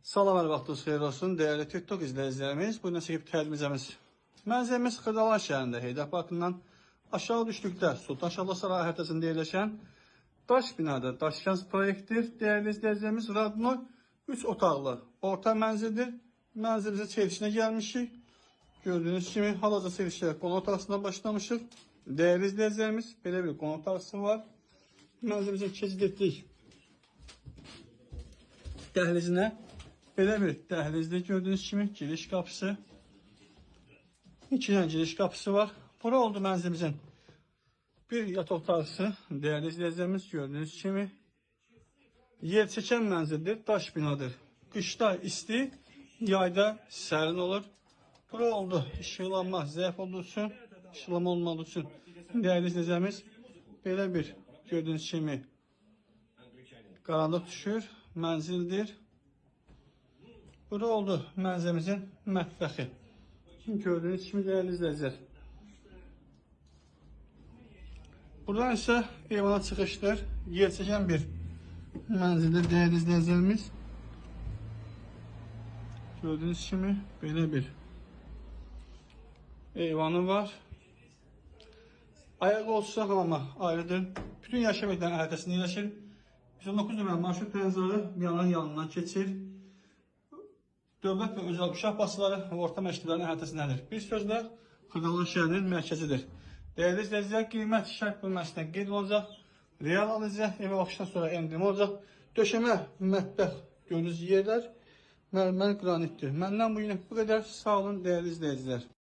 Salam, hər vaxtınız xeyir olsun. Dəyərli TikTok izləyicilərimiz, bu nəsib təlimizimiz. Mənzilimiz Xırdalan şəhərində Heydər Parkından aşağı düşdükdə Sultan Şahlar hərtəsində yerləşən daş binadır. Daşkəns proyektdir. Dəyərli izləyicilərimiz, Radnoy 3 otaqlı orta mənzildir. Mənzilimizin çevrilişinə gəlmişik. Gördüyünüz kimi hal-hazırda çevrilişlər qonaq otağısında başlamışıq. Dəyərli izləyicilərimiz, belə bir qonaq otağısı var. Mənzilimizin keçid etdik dəhlizinə. Belə bir dəhlizdə gördüyünüz kimi giriş qapısı. İki dənə giriş qapısı var. Bura oldu mənzilimizin bir yataq otaqlısı. Dəyərli izləyicilərimiz, gördüyünüz kimi yer çəkən mənzildir, daş binadır. Qışda isti, yayda sərin olur. Bura oldu işıqlanma zəif olduğu üçün, işıqlama olmadığı üçün. Dəyərli izləyicilərimiz, belə bir gördüyünüz kimi qaranlıq düşür, mənzildir. Burada oldu mənzilimizin mətbəxi. Gördüyünüz kimi dəyərli izləyicilər. Buradan isə eyvana çıxışdır. Yer çəkən bir mənzildir dəyərli izləyicilərimiz. Gördüyünüz kimi belə bir eyvanı var. Ayaq olsa hamama ayrıdır. Bütün yaşam evlərinin əhatəsində yerləşir. 119 nömrəli marşrut tənzarı binanın yanından keçir. Dövlət və özəl uşaq bağçaları və orta məktəblərin əhatəsindədir. Bir sözlə, Xırdalan şəhərinin mərkəzidir. Dəyərli izləyicilər, qiymət şərt bölməsində qeyd olacaq. Real alıcıya evə baxışdan sonra endirim olacaq. Döşəmə, mətbəx gördüyünüz yerlər mərmər qranitdir. Məndən bu gün bu qədər. Sağ olun dəyərli izləyicilər.